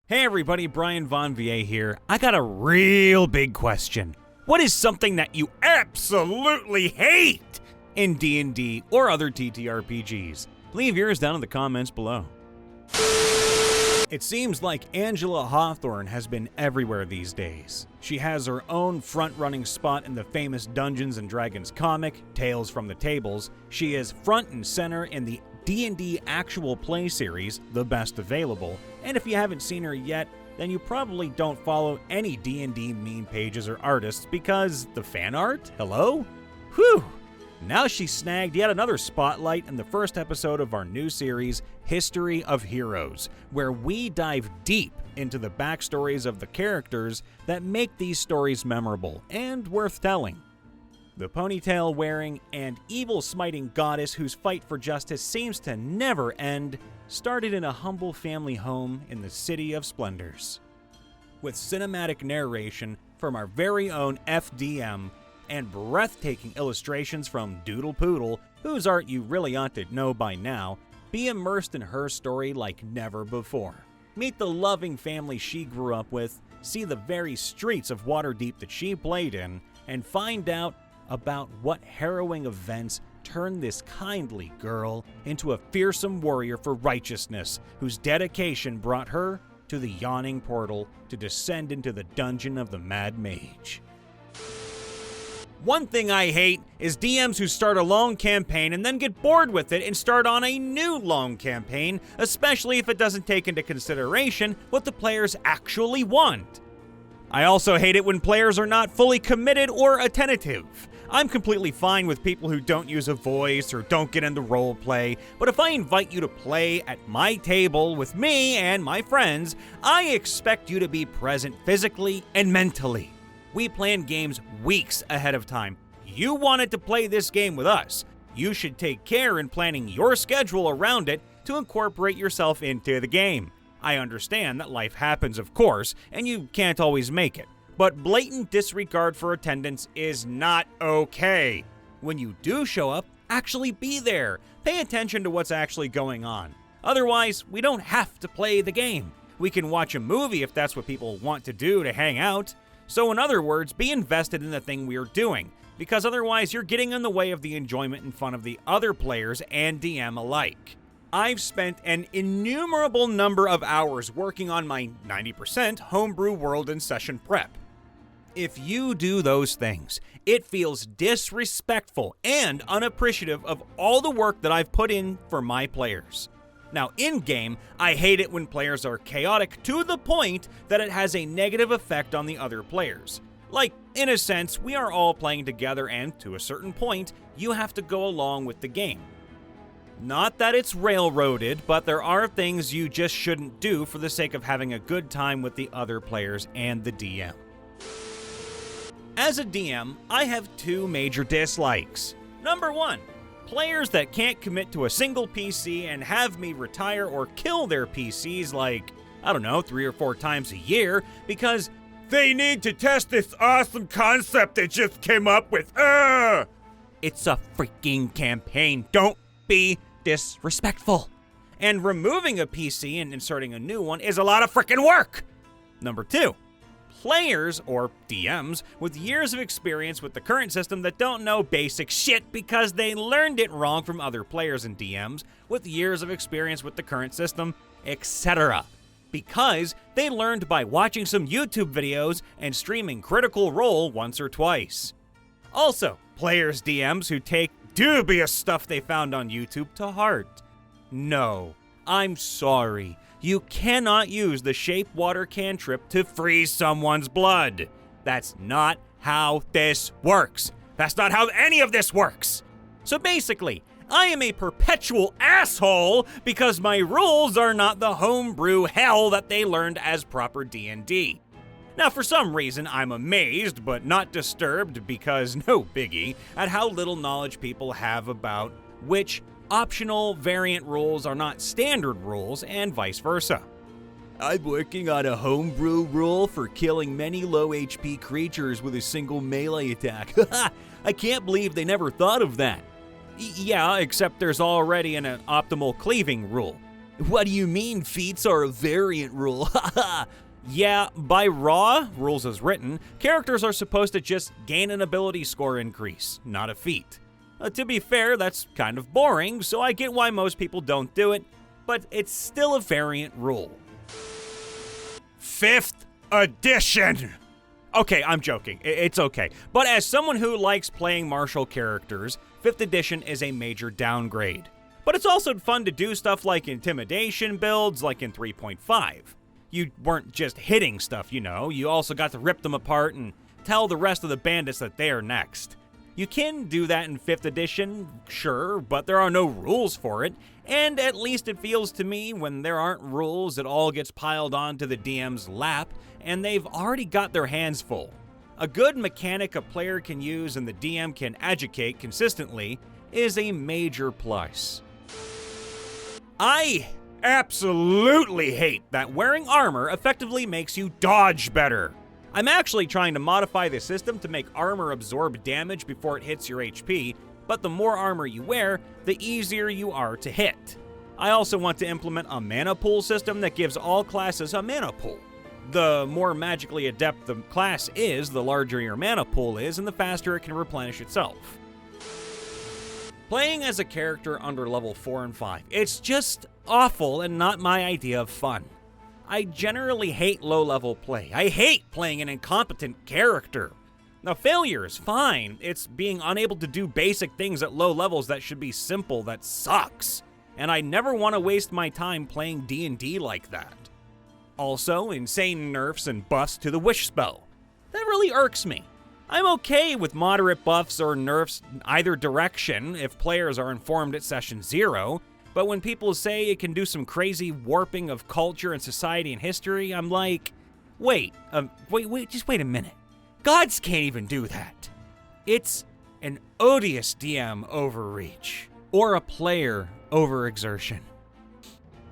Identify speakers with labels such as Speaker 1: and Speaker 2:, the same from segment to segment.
Speaker 1: Hey everybody, Brian Von VA here. I got a real big question. What is something that you absolutely hate in D&D or other TTRPGs? Leave yours down in the comments below. It seems like Angela Hawthorne has been everywhere these days. She has her own front-running spot in the famous Dungeons & Dragons comic, Tales from the Tables. She is front and center in the D&D actual play series, The Best Available, and if you haven't seen her yet, then you probably don't follow any D&D meme pages or artists because the fan art? Hello? Whew! Now she snagged yet another spotlight in the first episode of our new series, History of Heroes, where we dive deep into the backstories of the characters that make these stories memorable and worth telling. The ponytail-wearing and evil-smiting goddess whose fight for justice seems to never end started in a humble family home in the City of Splendors. With cinematic narration from our very own FDM and breathtaking illustrations from Doodle Poodle, whose art you really ought to know by now, be immersed in her story like never before. Meet the loving family she grew up with, see the very streets of Waterdeep that she played in, and find out about what harrowing events turned this kindly girl into a fearsome warrior for righteousness, whose dedication brought her to the yawning portal to descend into the dungeon of the Mad Mage. One thing I hate is DMs who start a long campaign and then get bored with it and start on a new long campaign, especially if it doesn't take into consideration what the players actually want. I also hate it when players are not fully committed or attentive. I'm completely fine with people who don't use a voice or don't get into roleplay, but if I invite you to play at my table with me and my friends, I expect you to be present physically and mentally. We plan games weeks ahead of time. You wanted to play this game with us. You should take care in planning your schedule around it to incorporate yourself into the game. I understand that life happens, of course, and you can't always make it. But blatant disregard for attendance is not okay. When you do show up, actually be there. Pay attention to what's actually going on. Otherwise, we don't have to play the game. We can watch a movie if that's what people want to do to hang out. So in other words, be invested in the thing we are doing, because otherwise you're getting in the way of the enjoyment and fun of the other players and DM alike. I've spent an innumerable number of hours working on my 90% homebrew world and session prep. If you do those things, it feels disrespectful and unappreciative of all the work that I've put in for my players. Now, in-game, I hate it when players are chaotic to the point that it has a negative effect on the other players. Like, in a sense, we are all playing together and, to a certain point, you have to go along with the game. Not that it's railroaded, but there are things you just shouldn't do for the sake of having a good time with the other players and the DM. As a DM, I have two major dislikes. Number one, players that can't commit to a single PC and have me retire or kill their PCs like, 3 or 4 times a year because they need to test this awesome concept they just came up with. It's a freaking campaign. Don't be disrespectful. And removing a PC and inserting a new one is a lot of freaking work. Number two, players, or DMs, with years of experience with the current system that don't know basic shit because they learned it wrong from other players and DMs with years of experience with the current system, etc. Because they learned by watching some YouTube videos and streaming Critical Role once or twice. Also, players, DMs who take dubious stuff they found on YouTube to heart. No, I'm sorry. You cannot use the shape water cantrip to freeze someone's blood. That's not how this works. That's not how any of this works. So basically, I am a perpetual asshole because my rules are not the homebrew hell that they learned as proper D&D. Now, for some reason, I'm amazed but not disturbed because, no biggie, at how little knowledge people have about which optional variant rules are not standard rules and vice versa. I'm working on a homebrew rule for killing many low HP creatures with a single melee attack. I can't believe they never thought of that. Yeah, except there's already an optimal cleaving rule. What do you mean feats are a variant rule? Haha. Yeah, by raw, rules as written, characters are supposed to just gain an ability score increase, not a feat. To be fair, that's kind of boring, so I get why most people don't do it, but it's still a variant rule. 5th edition! Okay, I'm joking. It's okay. But as someone who likes playing martial characters, 5th edition is a major downgrade. But it's also fun to do stuff like intimidation builds, like in 3.5. You weren't just hitting stuff, you know. You also got to rip them apart and tell the rest of the bandits that they are next. You can do that in 5th edition, sure, but there are no rules for it, and at least it feels to me when there aren't rules, it all gets piled onto the DM's lap, and they've already got their hands full. A good mechanic a player can use and the DM can educate consistently is a major plus. I absolutely hate that wearing armor effectively makes you dodge better. I'm actually trying to modify the system to make armor absorb damage before it hits your HP, but the more armor you wear, the easier you are to hit. I also want to implement a mana pool system that gives all classes a mana pool. The more magically adept the class is, the larger your mana pool is, and the faster it can replenish itself. Playing as a character under level 4 and 5, it's just awful and not my idea of fun. I generally hate low-level play. I hate playing an incompetent character. Now, failure is fine. It's being unable to do basic things at low levels that should be simple that sucks. And I never want to waste my time playing D&D like that. Also, insane nerfs and buffs to the wish spell. That really irks me. I'm okay with moderate buffs or nerfs either direction if players are informed at session 0, but when people say it can do some crazy warping of culture and society and history, I'm like, wait, just wait a minute. Gods can't even do that. It's an odious DM overreach, or a player overexertion.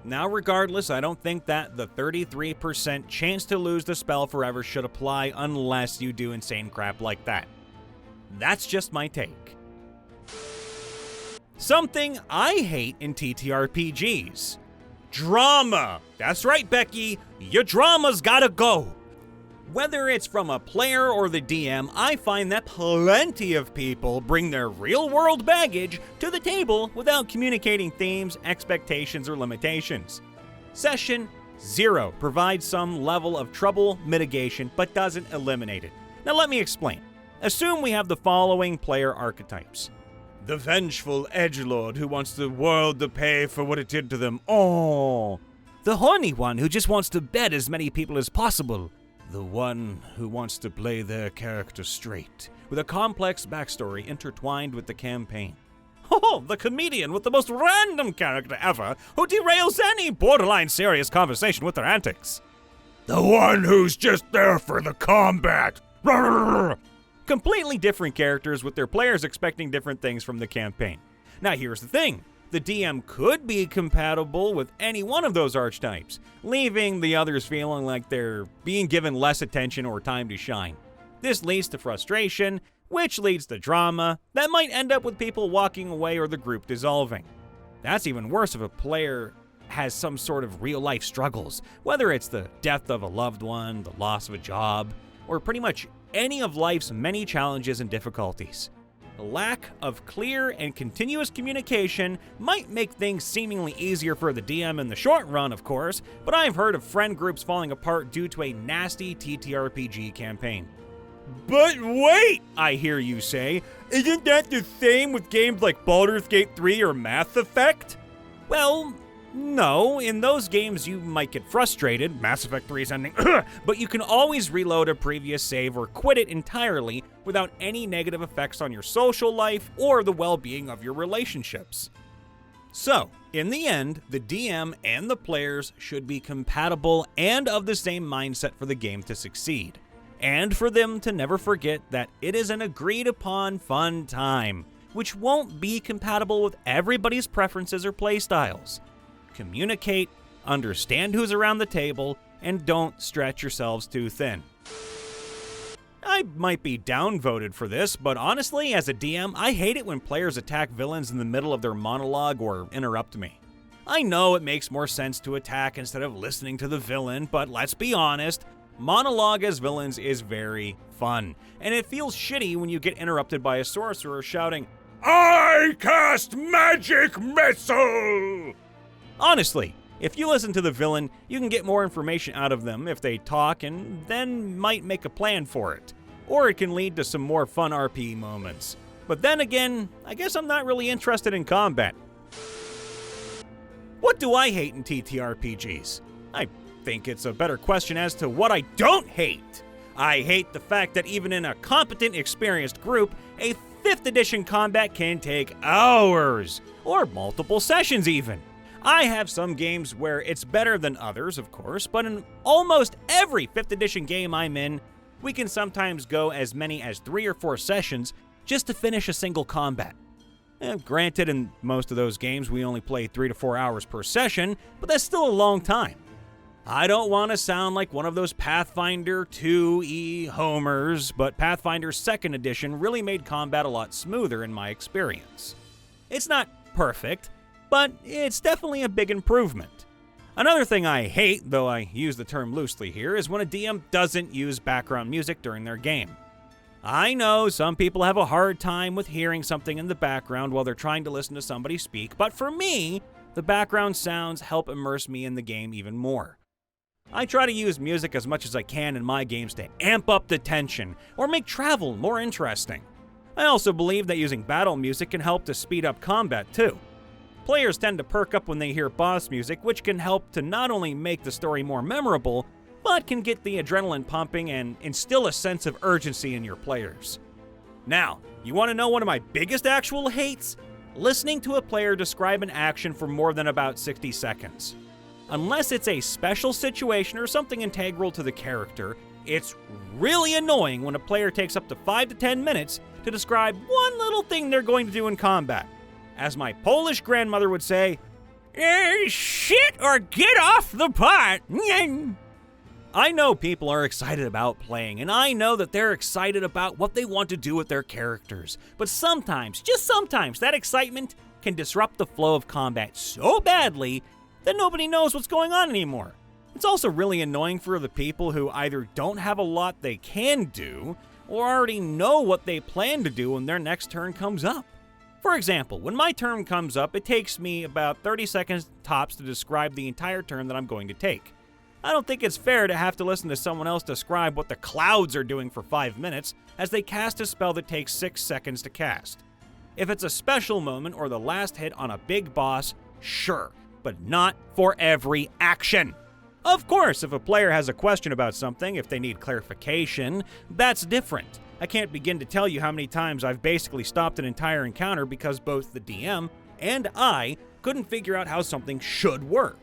Speaker 1: Now, regardless, I don't think that the 33% chance to lose the spell forever should apply unless you do insane crap like that. That's just my take. Something I hate in TTRPGs. Drama! That's right, Becky, your drama's gotta go! Whether it's from a player or the DM, I find that plenty of people bring their real-world baggage to the table without communicating themes, expectations, or limitations. Session 0 provides some level of trouble mitigation, but doesn't eliminate it. Now let me explain. Assume we have the following player archetypes. The vengeful edgelord who wants the world to pay for what it did to them. Oh. The horny one who just wants to bed as many people as possible. The one who wants to play their character straight, with a complex backstory intertwined with the campaign. Oh, the comedian with the most random character ever, who derails any borderline serious conversation with their antics. The one who's just there for the combat. Completely different characters with their players expecting different things from the campaign. Now here's the thing. The DM could be compatible with any one of those archetypes, leaving the others feeling like they're being given less attention or time to shine. This leads to frustration, which leads to drama that might end up with people walking away or the group dissolving. That's even worse if a player has some sort of real-life struggles, whether it's the death of a loved one, the loss of a job, or pretty much any of life's many challenges and difficulties. The lack of clear and continuous communication might make things seemingly easier for the DM in the short run, of course, but I've heard of friend groups falling apart due to a nasty TTRPG campaign. But wait, I hear you say, isn't that the same with games like Baldur's Gate 3 or Mass Effect? Well, no, in those games you might get frustrated, Mass Effect 3's ending, but you can always reload a previous save or quit it entirely without any negative effects on your social life or the well-being of your relationships. So, in the end, the DM and the players should be compatible and of the same mindset for the game to succeed, and for them to never forget that it is an agreed-upon fun time, which won't be compatible with everybody's preferences or playstyles. Communicate, understand who's around the table, and don't stretch yourselves too thin. I might be downvoted for this, but honestly, as a DM, I hate it when players attack villains in the middle of their monologue or interrupt me. I know it makes more sense to attack instead of listening to the villain, but let's be honest, monologue as villains is very fun, and it feels shitty when you get interrupted by a sorcerer shouting, "I cast magic missile!" Honestly, if you listen to the villain, you can get more information out of them if they talk and then might make a plan for it. Or it can lead to some more fun RP moments. But then again, I guess I'm not really interested in combat. What do I hate in TTRPGs? I think it's a better question as to what I don't hate. I hate the fact that even in a competent, experienced group, a 5th edition combat can take hours, or multiple sessions even. I have some games where it's better than others, of course, but in almost every 5th edition game I'm in, we can sometimes go as many as 3 or 4 sessions just to finish a single combat. Granted, in most of those games we only play 3 to 4 hours per session, but that's still a long time. I don't want to sound like one of those Pathfinder 2e homers, but Pathfinder 2nd edition really made combat a lot smoother in my experience. It's not perfect, but it's definitely a big improvement. Another thing I hate, though I use the term loosely here, is when a DM doesn't use background music during their game. I know some people have a hard time with hearing something in the background while they're trying to listen to somebody speak, but for me, the background sounds help immerse me in the game even more. I try to use music as much as I can in my games to amp up the tension or make travel more interesting. I also believe that using battle music can help to speed up combat too. Players tend to perk up when they hear boss music, which can help to not only make the story more memorable, but can get the adrenaline pumping and instill a sense of urgency in your players. Now, you want to know one of my biggest actual hates? Listening to a player describe an action for more than about 60 seconds. Unless it's a special situation or something integral to the character, it's really annoying when a player takes up to 5 to 10 minutes to describe one little thing they're going to do in combat. As my Polish grandmother would say, shit or get off the pot! I know people are excited about playing, and I know that they're excited about what they want to do with their characters. But sometimes, just sometimes, that excitement can disrupt the flow of combat so badly that nobody knows what's going on anymore. It's also really annoying for the people who either don't have a lot they can do, or already know what they plan to do when their next turn comes up. For example, when my turn comes up, it takes me about 30 seconds tops to describe the entire turn that I'm going to take. I don't think it's fair to have to listen to someone else describe what the clouds are doing for 5 minutes as they cast a spell that takes 6 seconds to cast. If it's a special moment or the last hit on a big boss, sure, but not for every action. Of course, if a player has a question about something, if they need clarification, that's different. I can't begin to tell you how many times I've basically stopped an entire encounter because both the DM and I couldn't figure out how something should work.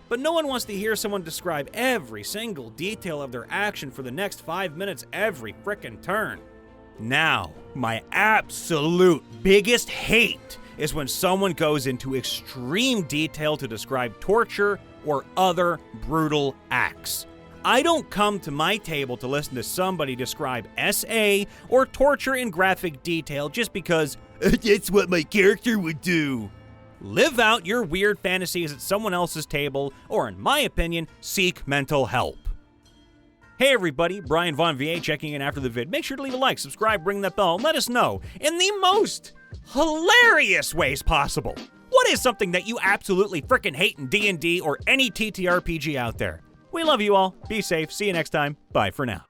Speaker 1: But no one wants to hear someone describe every single detail of their action for the next 5 minutes every frickin' turn. Now, my absolute biggest hate is when someone goes into extreme detail to describe torture or other brutal acts. I don't come to my table to listen to somebody describe SA or torture in graphic detail just because that's what my character would do. Live out your weird fantasies at someone else's table, or in my opinion, seek mental help. Hey everybody, Brian Von VA checking in after the vid. Make sure to leave a like, subscribe, ring that bell, and let us know, in the most hilarious ways possible, what is something that you absolutely frickin' hate in D&D or any TTRPG out there. We love you all, be safe, see you next time, bye for now.